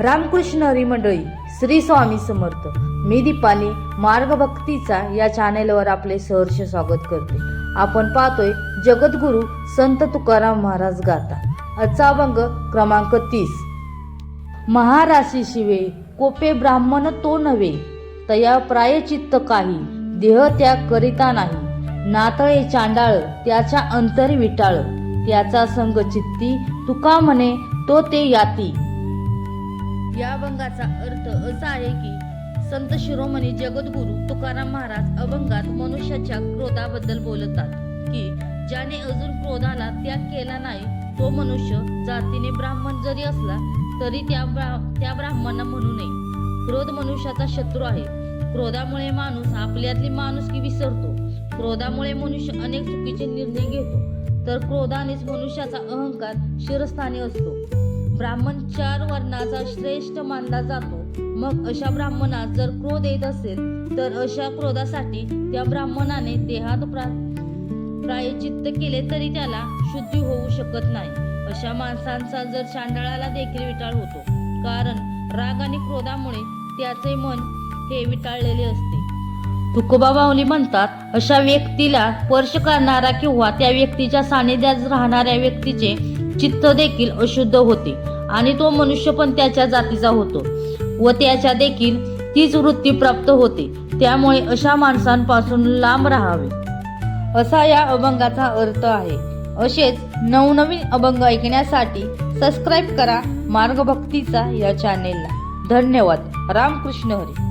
रामकृष्ण हरी मंडळी, श्री स्वामी समर्थ. मी दीपाली मार्ग भक्तीचा या चॅनेलवर आपले सहर्ष स्वागत करते. आपण पाहतोय जगद्गुरु संत तुकाराम महाराज गाथा. आजचा अभंग क्रमांक 30. महाराशी शिवे कोपे ब्राह्मण तो नव्हे, तया प्रायचित्त काही देह त्याग करिता नाही. नातळे चांडाळ त्याच्या अंतरी विटाळ, त्याचा संग चित्ती तुका म्हणे तो ते याती. या अभंगाचा अर्थ असा आहे की संत शिरोमणी जगद्गुरु तुकाराम महाराज अभंगात मनुष्याच्या क्रोधाबद्दल बोलतात की ज्याने अजून क्रोधाला त्याग केला नाही तो मनुष्य जातीने ब्राह्मण जरी असला तरी त्या ब्राह्मणाला म्हणू नये. क्रोध मनुष्याचा शत्रू आहे. क्रोधामुळे माणूस आपल्यातली माणुसकी विसरतो. क्रोधामुळे मनुष्य अनेक चुकीचे निर्णय घेतो. तर क्रोधानेच मनुष्याचा अहंकार शिरस्थानी असतो. ब्राह्मण 4 वर्णाचा श्रेष्ठ मानला जातो. मग अशा ब्राह्मणात जर क्रोध येत असेल तर अशा क्रोधासाठी त्या ब्राह्मणाने देहात प्रायचित्त केले तरी त्याला शुद्धी होऊ शकत नाही. अशा माणसांचा जर चांडाळाला देखील विटाळ होतो, कारण राग आणि क्रोधामुळे त्याचे मन हे विटाळलेले असते. तुकोबा माऊली म्हणतात, अशा व्यक्तीला स्पर्श करणारा किंवा त्या व्यक्तीच्या सानिध्यात राहणाऱ्या व्यक्तीचे चित्त देखील अशुद्ध होते आणि तो मनुष्य पण त्याच्या जातीचा होतो व त्याच्या देखील तीच वृत्ती प्राप्त होते. त्यामुळे अशा माणसांपासून लांब राहावे असा या अभंगाचा अर्थ आहे. असेच नवनवीन अभंग ऐकण्यासाठी सबस्क्राईब करा मार्ग भक्तीचा या चॅनेलला. धन्यवाद. रामकृष्ण हरी.